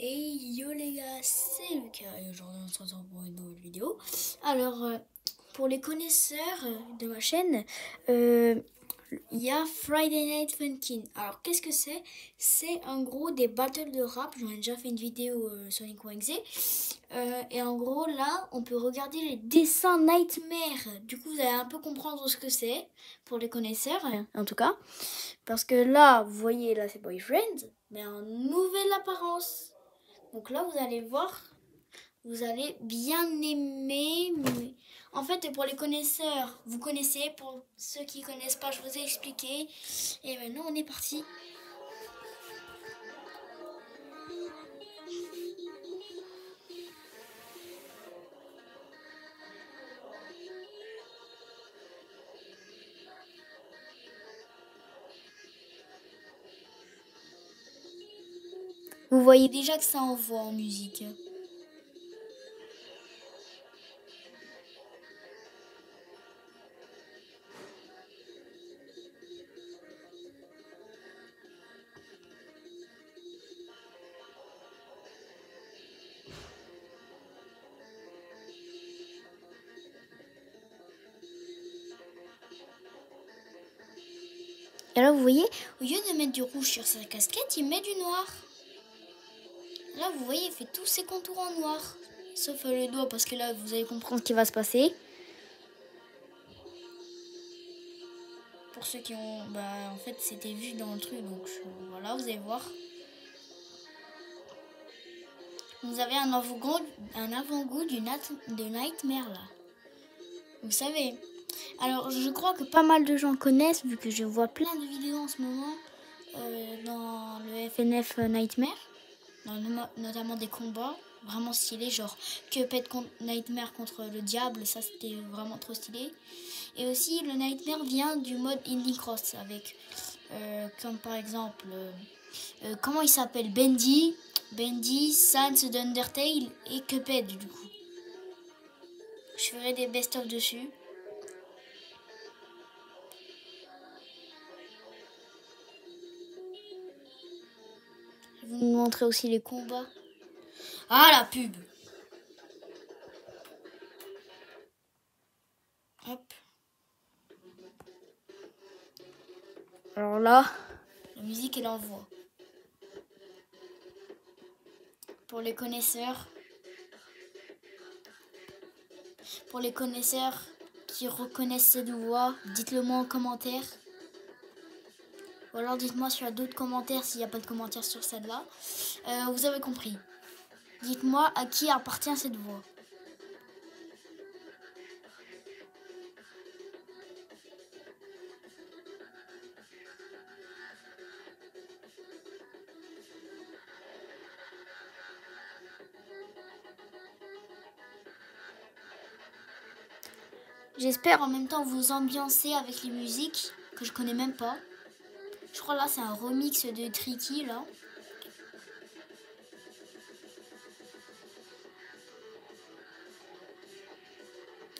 Et yo les gars, c'est Lucas et aujourd'hui on se retrouve pour une nouvelle vidéo. Alors, pour les connaisseurs de ma chaîne, il y a Friday Night Funkin'. Alors, qu'est-ce que c'est? C'est en gros des battles de rap. J'en ai déjà fait une vidéo sur Nico.exe. Et en gros, là, on peut regarder les dessins Nightmare. Du coup, vous allez un peu comprendre ce que c'est pour les connaisseurs, en tout cas. Parce que là, vous voyez, là, c'est Boyfriend, mais en nouvelle apparence. Donc là, vous allez voir, vous allez bien aimer. Mais... En fait, pour les connaisseurs, vous connaissez. Pour ceux qui ne connaissent pas, je vous ai expliqué. Et maintenant, on est parti. Vous voyez déjà que ça envoie en musique. Et là, vous voyez, au lieu de mettre du rouge sur sa casquette, il met du noir. Là, vous voyez, il fait tous ses contours en noir. Sauf le doigt, parce que là, vous allez comprendre ce qui va se passer. Pour ceux qui ont... en fait, c'était vu dans le truc, donc voilà, vous allez voir. Vous avez un avant-goût de Nightmare, là. Vous savez. Alors, je crois que pas mal de gens connaissent, vu que je vois plein de vidéos en ce moment dans le FNF Nightmare. Notamment des combats vraiment stylés, genre Cuphead contre Nightmare contre le diable, ça c'était vraiment trop stylé. Et aussi le Nightmare vient du mode Indie Cross avec comme par exemple comment il s'appelle, Bendy, Sans d'Undertale et Cuphead. Du coup je ferai des best-of dessus. Je vais vous montrer aussi les combats. Ah, la pub. Hop. Alors là, la musique elle envoie. Pour les connaisseurs qui reconnaissent cette voix, dites-le moi en commentaire. Ou alors dites-moi s'il y a d'autres commentaires, s'il n'y a pas de commentaires sur celle-là. Vous avez compris. Dites-moi à qui appartient cette voix. J'espère en même temps vous ambiancer avec les musiques que je connais même pas. Je crois là c'est un remix de Tricky là.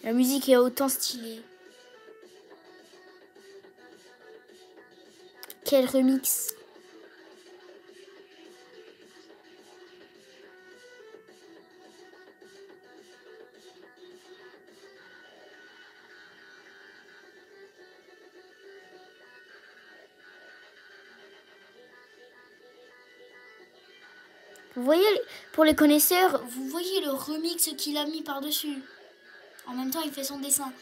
La musique est autant stylée. Quel remix! Vous voyez, pour les connaisseurs, vous voyez le remix qu'il a mis par-dessus. En même temps, il fait son dessin.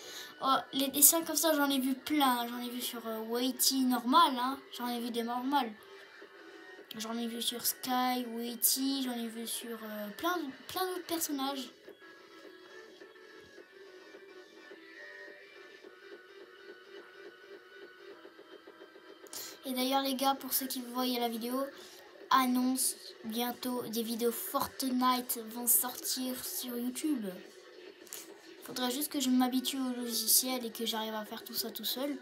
Oh, les dessins comme ça, j'en ai vu plein. J'en ai vu sur Waity normal, hein. J'en ai vu des normales. J'en ai vu sur Sky, Waity, j'en ai vu sur plein d'autres personnages. Et d'ailleurs les gars, pour ceux qui voient la vidéo, annonce bientôt des vidéos Fortnite vont sortir sur YouTube. Faudrait juste que je m'habitue au logiciel et que j'arrive à faire tout ça tout seul.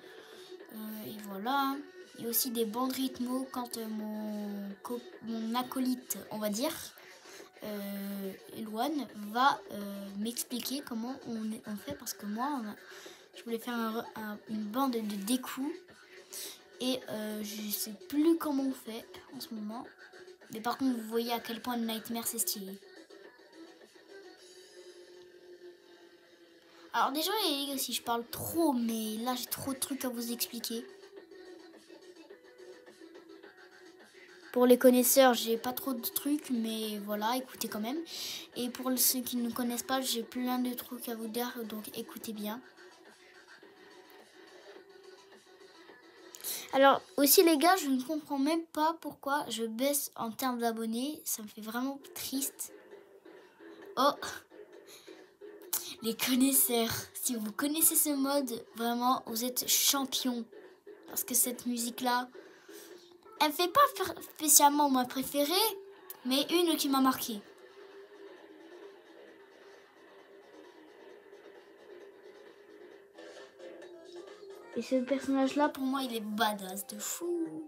Et voilà. Il y a aussi des bandes rythmo quand mon acolyte, on va dire, Eloane, va m'expliquer comment on fait. Parce que moi, je voulais faire une bande de découps. Et je sais plus comment on fait en ce moment. Mais par contre, vous voyez à quel point Nightmare c'est stylé. Alors déjà les gars, si je parle trop, mais là j'ai trop de trucs à vous expliquer. Pour les connaisseurs, j'ai pas trop de trucs, mais voilà, écoutez quand même. Et pour ceux qui ne connaissent pas, j'ai plein de trucs à vous dire, donc écoutez bien. Alors aussi les gars, je ne comprends même pas pourquoi je baisse en termes d'abonnés. Ça me fait vraiment triste. Oh, les connaisseurs, si vous connaissez ce mode, vraiment, vous êtes champion. Parce que cette musique-là, elle fait pas spécialement ma préférée, mais une qui m'a marqué. Et ce personnage-là, pour moi, il est badass de fou.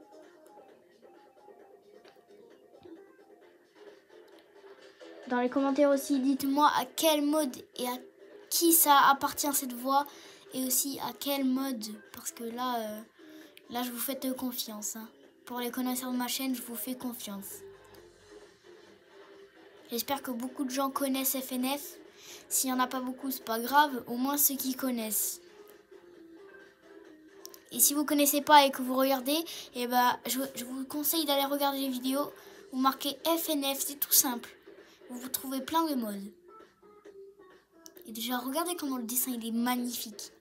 Dans les commentaires aussi, dites-moi à quel mode et à qui ça appartient cette voix. Et aussi à quel mode. Parce que là, là je vous fais confiance. Hein. Pour les connaisseurs de ma chaîne, je vous fais confiance. J'espère que beaucoup de gens connaissent FNF. S'il n'y en a pas beaucoup, c'est pas grave. Au moins ceux qui connaissent. Et si vous ne connaissez pas et que vous regardez, eh ben, je vous conseille d'aller regarder les vidéos. Vous marquez FNF, c'est tout simple. Vous trouvez plein de modes. Et déjà, regardez comment le dessin il est magnifique.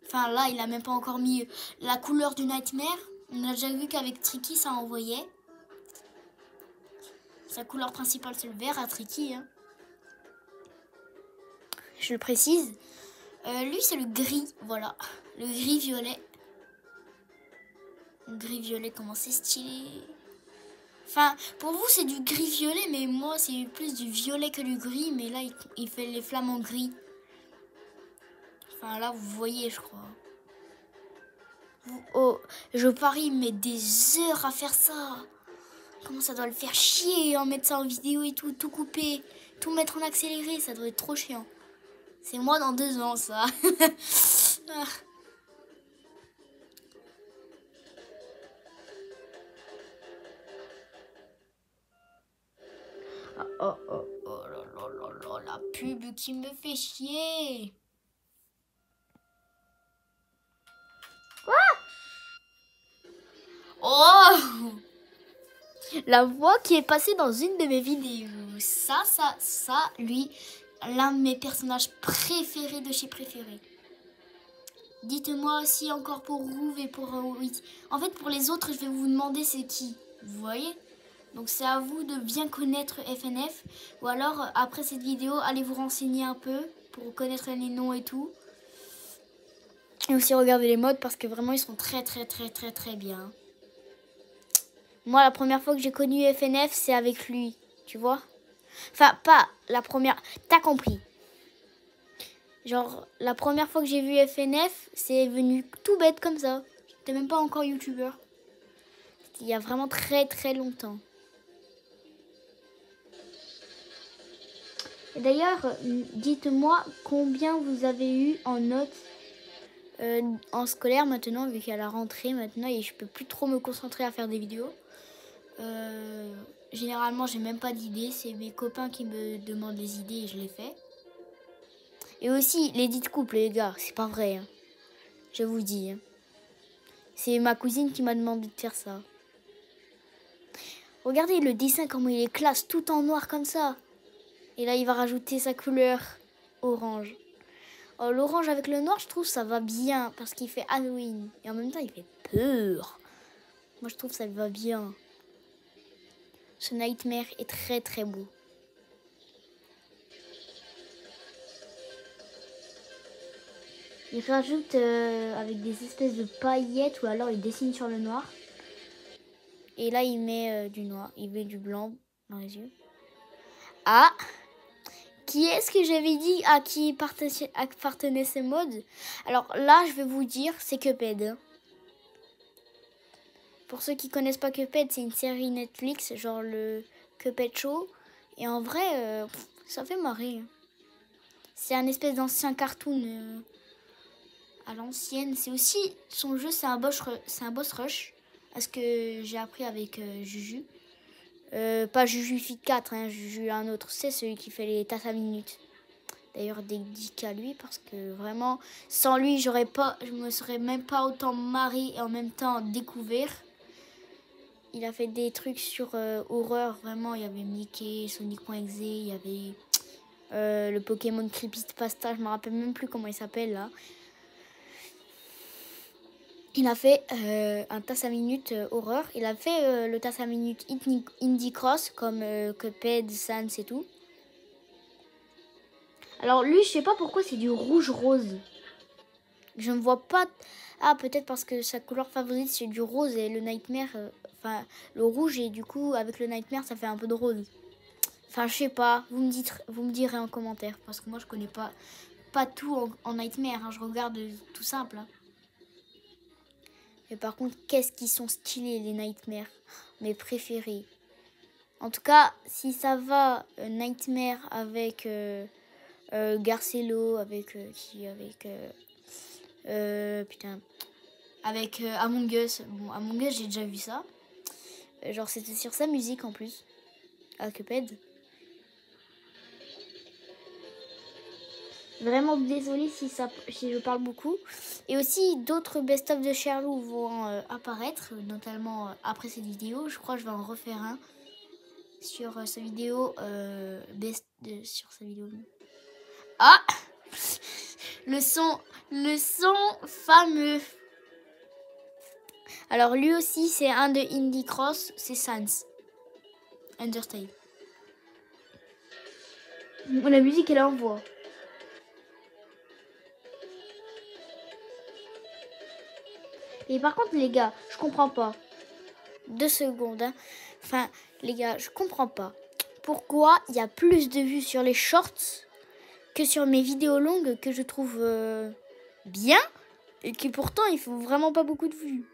Enfin là, il a même pas encore mis la couleur du Nightmare. On a déjà vu qu'avec Tricky, ça envoyait. Sa couleur principale, c'est le vert à Tricky. Hein. Je le précise. Lui, c'est le gris, voilà. Le gris-violet. Gris-violet, comment c'est stylé. Enfin, pour vous, c'est du gris-violet, mais moi, c'est plus du violet que du gris. Mais là, il fait les flammes en gris. Enfin, là, vous voyez, je crois. Oh, je parie, il met des heures à faire ça. Comment ça doit le faire chier en mettre ça en vidéo et tout, tout couper, tout mettre en accéléré, ça doit être trop chiant. C'est moi dans 2 ans, ça. Oh là, la pub qui me fait chier. Quoi? Oh! La voix qui est passée dans une de mes vidéos. Ça, lui, l'un de mes personnages préférés de chez préférés. Dites-moi aussi encore pour Rouve et pour Witty. En fait, pour les autres, je vais vous demander c'est qui. Vous voyez? Donc c'est à vous de bien connaître FNF. Ou alors, après cette vidéo, allez vous renseigner un peu pour connaître les noms et tout. Et aussi regarder les modes parce que vraiment, ils sont très bien. Moi, la première fois que j'ai connu FNF, c'est avec lui. Tu vois? Enfin, pas la première... T'as compris. Genre, la première fois que j'ai vu FNF, c'est venu tout bête comme ça. J'étais même pas encore youtubeur. Il y a vraiment très longtemps. D'ailleurs, dites-moi combien vous avez eu en notes en scolaire maintenant, vu qu'il y a la rentrée maintenant et je peux plus trop me concentrer à faire des vidéos. Généralement, j'ai même pas d'idées. C'est mes copains qui me demandent des idées et je les fais. Et aussi, les dites couples, les gars, c'est pas vrai. Hein. Je vous dis. Hein. C'est ma cousine qui m'a demandé de faire ça. Regardez le dessin, comment il est classe, tout en noir comme ça. Et là, il va rajouter sa couleur orange. Oh, l'orange avec le noir, je trouve ça va bien parce qu'il fait Halloween. Et en même temps, il fait peur. Moi, je trouve ça va bien. Ce Nightmare est très beau. Il rajoute avec des espèces de paillettes ou alors il dessine sur le noir. Et là, il met du noir. Il met du blanc dans les yeux. Ah! Qui est-ce que j'avais dit à qui appartenait ces modes? Alors là, je vais vous dire, c'est Cuphead. Pour ceux qui connaissent pas Cuphead, c'est une série Netflix, genre le Cuphead Show. Et en vrai, ça fait marrer. C'est un espèce d'ancien cartoon à l'ancienne. C'est aussi, son jeu, c'est un boss rush. À ce que j'ai appris avec Juju. Pas Juju Fit 4, hein, Juju un autre. C'est celui qui fait les tasses à minutes. D'ailleurs, dédicace à lui parce que vraiment, sans lui, je me serais même pas autant marré et en même temps découvert. Il a fait des trucs sur horreur, vraiment. Il y avait Mickey, Sonic.exe, il y avait le Pokémon Creepypasta, je me rappelle même plus comment il s'appelle là. Il a fait un tasse à minutes horreur. Il a fait le tasse à minutes Indie Cross comme Cuphead, Sans et tout. Alors lui, je sais pas pourquoi c'est du rouge rose. Je ne vois pas. Ah, peut-être parce que sa couleur favorite c'est du rose et le Nightmare, enfin le rouge et du coup avec le Nightmare ça fait un peu de rose. Enfin je sais pas. Vous me direz en commentaire parce que moi je connais pas tout en Nightmare. Hein, je regarde tout simple. Hein. Et par contre, qu'est-ce qu'ils sont stylés les Nightmares, mes préférés. En tout cas, si ça va Nightmare avec Garcello, avec putain, avec Among Us. Bon, Among Us, j'ai déjà vu ça. Genre, c'était sur sa musique en plus, à Cuphead. Vraiment désolée si je parle beaucoup. Et aussi, d'autres best-of de Sherlou vont apparaître, notamment après cette vidéo. Je crois que je vais en refaire un sur sa vidéo. Sur sa vidéo. Ah le son fameux. Alors lui aussi, c'est un de Indie Cross, c'est Sans. Undertale. La musique, elle envoie. Et par contre, les gars, je comprends pas. 2 secondes. Hein. Enfin, les gars, je comprends pas. Pourquoi il y a plus de vues sur les shorts que sur mes vidéos longues que je trouve bien et qui pourtant, il faut vraiment pas beaucoup de vues.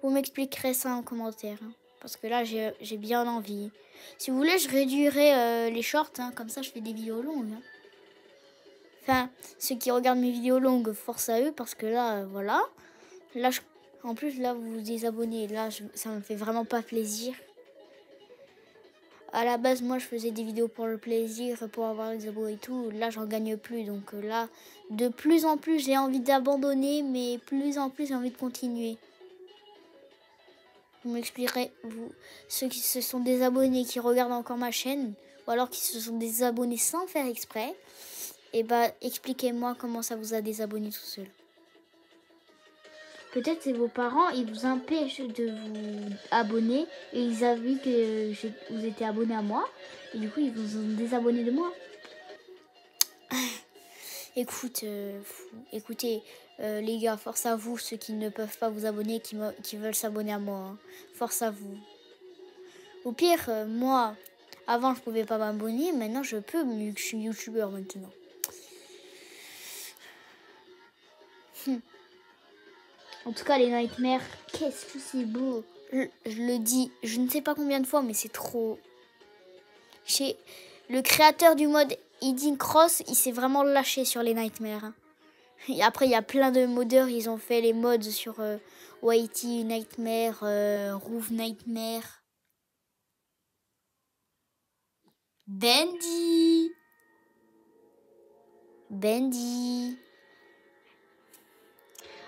Vous m'expliquerez ça en commentaire. Hein, parce que là, j'ai bien envie. Si vous voulez, je réduirai les shorts. Hein, comme ça, je fais des vidéos longues. Hein. Enfin, ceux qui regardent mes vidéos longues, force à eux. Parce que là, voilà. Là, en plus, là, vous vous désabonnez. Là, ça me fait vraiment pas plaisir. À la base, moi, je faisais des vidéos pour le plaisir, pour avoir des abos et tout. Là, j'en gagne plus. Donc là, de plus en plus, j'ai envie d'abandonner. Mais plus en plus, j'ai envie de continuer. Vous m'expliquerez, vous, ceux qui se sont désabonnés, qui regardent encore ma chaîne, ou alors qui se sont désabonnés sans faire exprès, et bah expliquez-moi comment ça vous a désabonné tout seul. Peut-être c'est vos parents, ils vous empêchent de vous abonner et ils avaient vu que vous étiez abonné à moi et du coup ils vous ont désabonné de moi. Écoutez, les gars, force à vous, ceux qui ne peuvent pas vous abonner, qui veulent s'abonner à moi. Hein. Force à vous. Au pire, moi, avant je pouvais pas m'abonner, maintenant je peux, vu que je suis youtubeur maintenant. En tout cas, les Nightmares, qu'est-ce que c'est beau. Je le dis, je ne sais pas combien de fois, mais c'est trop. Chez le créateur du mode Indie Cross, il s'est vraiment lâché sur les Nightmares. Hein. Et après, il y a plein de modeurs, ils ont fait les mods sur Whitey Nightmare, Roof Nightmare. Bendy.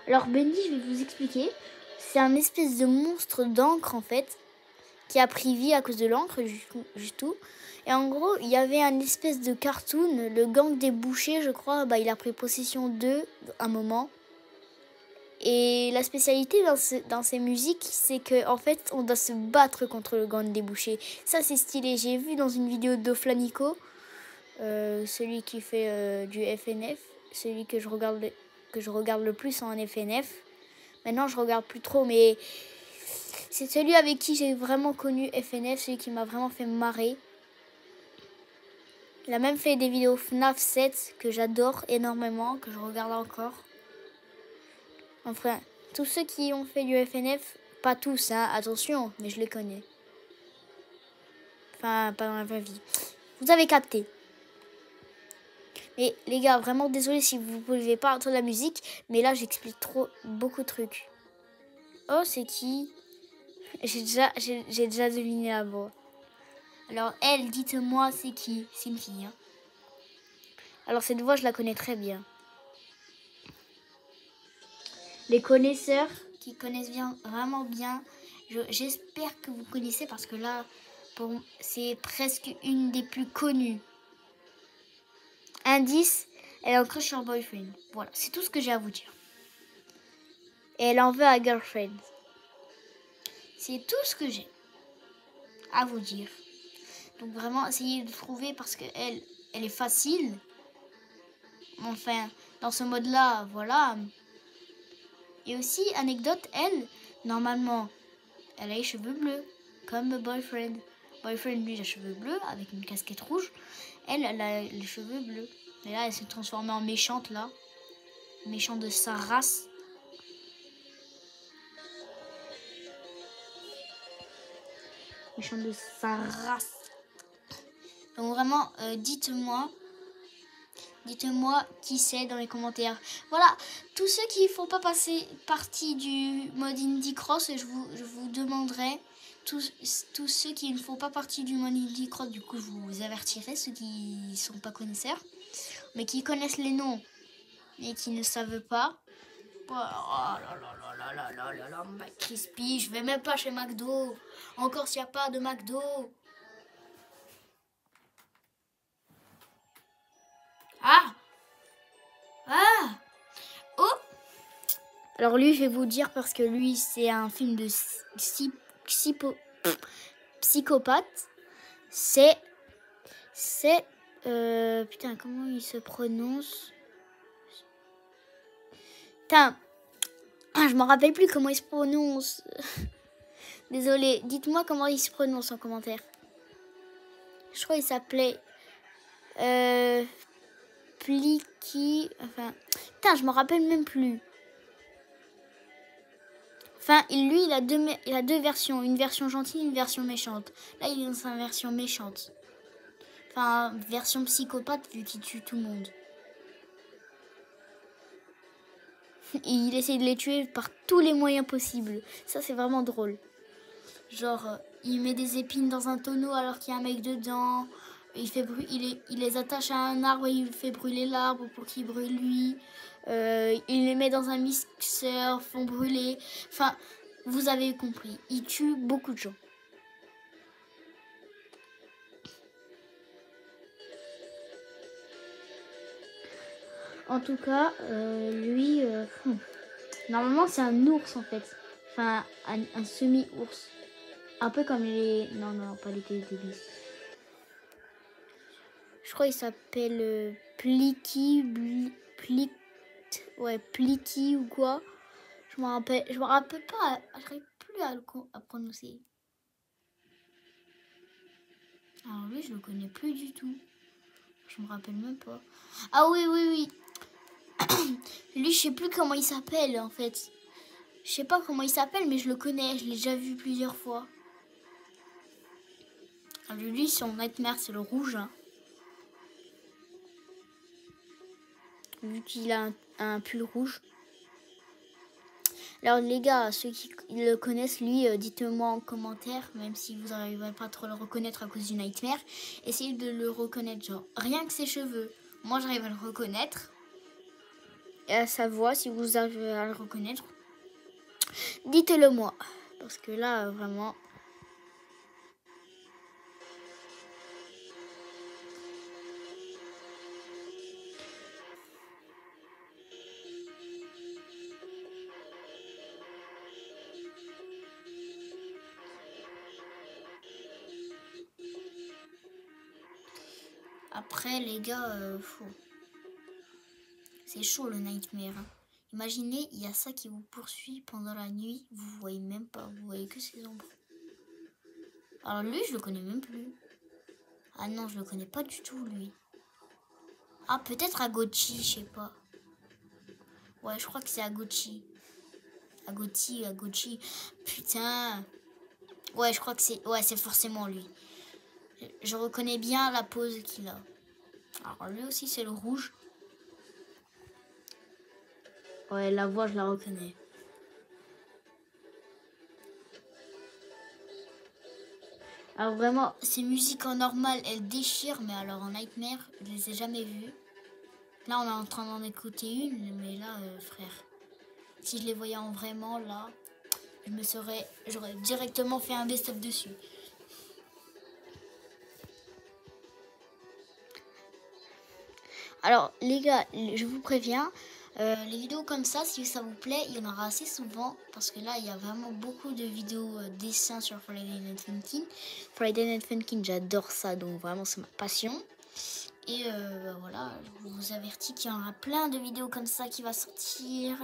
Alors Bendy, je vais vous expliquer. C'est un espèce de monstre d'encre en fait, qui a pris vie à cause de l'encre, juste tout. Et en gros, il y avait un espèce de cartoon, le gang des bouchers, je crois, il a pris possession d'eux un moment. Et la spécialité dans ces musiques, c'est qu'en fait, on doit se battre contre le gang des bouchers. Ça, c'est stylé. J'ai vu dans une vidéo d'Oflanico, celui qui fait du FNF, celui que je regarde le plus en FNF. Maintenant, je regarde plus trop, mais c'est celui avec qui j'ai vraiment connu FNF, celui qui m'a vraiment fait marrer. Il a même fait des vidéos FNAF 7 que j'adore énormément, que je regarde encore. Enfin, tous ceux qui ont fait du FNF, pas tous, hein, attention, mais je les connais. Enfin, pas dans la vraie vie. Vous avez capté. Mais les gars, vraiment désolé si vous ne pouvez pas entendre la musique, mais là j'explique beaucoup de trucs. Oh, c'est qui? J'ai déjà deviné la voix. Alors elle, dites-moi, c'est qui? C'est une fille. Hein. Alors cette voix, je la connais très bien. Les connaisseurs qui connaissent bien, vraiment bien, j'espère que vous connaissez parce que là, c'est presque une des plus connues. Indice, elle a un crush sur un boyfriend. Voilà, c'est tout ce que j'ai à vous dire. Et elle en veut à girlfriend. C'est tout ce que j'ai à vous dire. Donc vraiment, essayez de trouver parce que elle est facile. Enfin, dans ce mode-là, voilà. Et aussi, anecdote, elle, normalement, elle a les cheveux bleus, comme boyfriend. Boyfriend, lui, il a les cheveux bleus avec une casquette rouge. Elle a les cheveux bleus. Et là, elle s'est transformée en méchante, là. Méchante de sa race. Méchante de sa race. Donc vraiment, dites-moi qui c'est dans les commentaires. Voilà, tous ceux qui ne font pas passer partie du mode Indie Cross, je vous demanderai, tous ceux qui ne font pas partie du mode Indie Cross, du coup je vous avertirai, ceux qui ne sont pas connaisseurs, mais qui connaissent les noms et qui ne savent pas. Oh là là là là là, McCrispy, je vais même pas chez McDo. Encore s'il n'y a pas de McDo. Ah! Oh! Alors lui, je vais vous dire parce que lui, c'est un film de psychopathe. C'est... putain, comment il se prononce? Putain, je m'en rappelle plus comment il se prononce. Désolé, dites-moi comment il se prononce en commentaire. Je crois qu'il s'appelait... Plicky... Enfin... Putain, je m'en rappelle même plus. Enfin, lui, il a deux versions. Une version gentille, une version méchante. Là, il est dans sa version méchante. Enfin, version psychopathe, vu qu'il tue tout le monde. Et il essaie de les tuer par tous les moyens possibles. Ça, c'est vraiment drôle. Genre, il met des épines dans un tonneau alors qu'il y a un mec dedans. Il les attache à un arbre et il fait brûler l'arbre pour qu'il brûle lui. Il les met dans un mixeur, font brûler. Enfin, vous avez compris. Il tue beaucoup de gens. En tout cas, lui, normalement c'est un ours en fait. Enfin, un semi-ours. Un peu comme les... Non, pas les Teletubbies. Je crois qu'il s'appelle Plicky, Plicky ou quoi. Je me rappelle pas, j'arrive plus à prononcer. Alors lui, je le connais plus du tout. Je me rappelle même pas. Ah oui. Lui, je sais plus comment il s'appelle en fait. Je sais pas comment il s'appelle, mais je le connais. Je l'ai déjà vu plusieurs fois. Alors lui, son nightmare, c'est le rouge. Hein. Vu qu'il a un pull rouge. Alors les gars, ceux qui le connaissent, lui, dites-moi en commentaire, même si vous n'arrivez pas trop à le reconnaître à cause du nightmare. Essayez de le reconnaître, genre, rien que ses cheveux. Moi, j'arrive à le reconnaître. Et à sa voix, si vous arrivez à le reconnaître. Dites-le moi. Parce que là, vraiment... Après, les gars, c'est chaud le nightmare. Hein. Imaginez, il y a ça qui vous poursuit pendant la nuit. Vous voyez même pas, vous voyez que ses ombres. Alors lui, je le connais même plus. Ah non, je le connais pas du tout, lui. Ah, peut-être Agochi, je sais pas. Ouais, je crois que c'est Agochi. Agochi. Putain. Ouais, je crois que c'est... Ouais, c'est forcément lui. Je reconnais bien la pose qu'il a. Alors lui aussi, c'est le rouge. Ouais, la voix, je la reconnais. Alors vraiment, ces musiques en normal, elles déchirent, mais alors en Nightmare, je les ai jamais vues. Là, on est en train d'en écouter une, mais là, frère, si je les voyais en vraiment, là, j'aurais directement fait un best-of dessus. Alors, les gars, je vous préviens, les vidéos comme ça, si ça vous plaît, il y en aura assez souvent, parce que là, il y a vraiment beaucoup de vidéos dessins sur Friday Night Funkin'. Friday Night Funkin', j'adore ça, donc vraiment, c'est ma passion. Et voilà, je vous avertis qu'il y en aura plein de vidéos comme ça qui va sortir.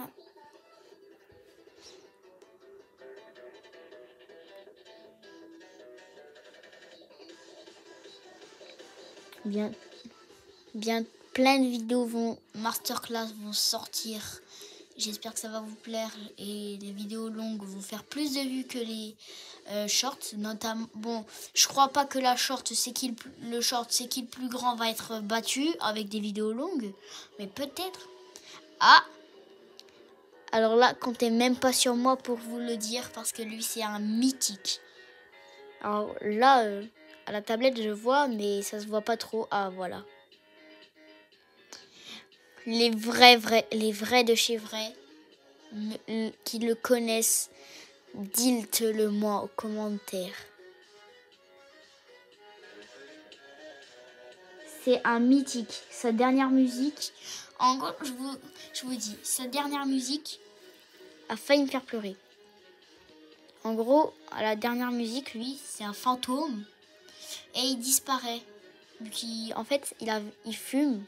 Bien, plein de vidéos masterclass vont sortir. J'espère que ça va vous plaire et les vidéos longues vont faire plus de vues que les shorts. Notamment, bon, je crois pas que la short, le short, c'est qui le plus grand va être battu avec des vidéos longues, mais peut-être. Ah, alors là, comptez même pas sur moi pour vous le dire parce que lui, c'est un mythique. Alors là, à la tablette, je vois, mais ça se voit pas trop. Ah, voilà. Les vrais de chez vrais, qui le connaissent, dites-le moi aux commentaires. C'est un mythique. Sa dernière musique, en gros, je vous dis, sa dernière musique a failli me faire pleurer. En gros, à la dernière musique, lui, c'est un fantôme et il disparaît. En fait, il fume.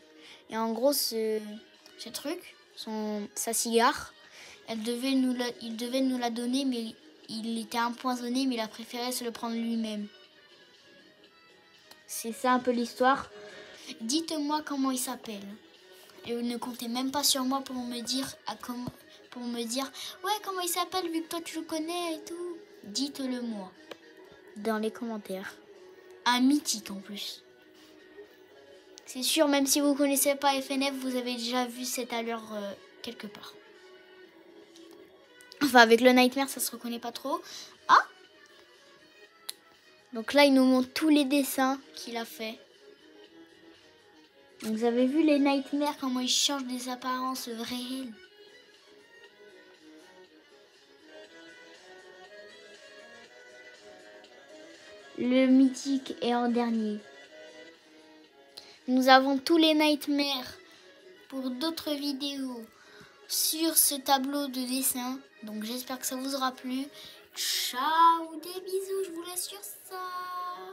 Et en gros, ce truc, sa cigare, il devait nous la donner, mais il était empoisonné, mais il a préféré se le prendre lui-même. C'est ça un peu l'histoire. Dites-moi comment il s'appelle. Et ne comptez même pas sur moi pour me dire ouais, comment il s'appelle vu que toi tu le connais et tout. Dites-le moi dans les commentaires. Un mythique en plus. C'est sûr, même si vous connaissez pas FNF, vous avez déjà vu cette allure quelque part. Enfin, avec le Nightmare, ça se reconnaît pas trop. Ah! Donc là, il nous montre tous les dessins qu'il a fait. Donc, vous avez vu les Nightmares, comment ils changent des apparences réelles. Le mythique est en dernier. Nous avons tous les Nightmares pour d'autres vidéos sur ce tableau de dessin. Donc j'espère que ça vous aura plu. Ciao, des bisous, je vous laisse sur ça.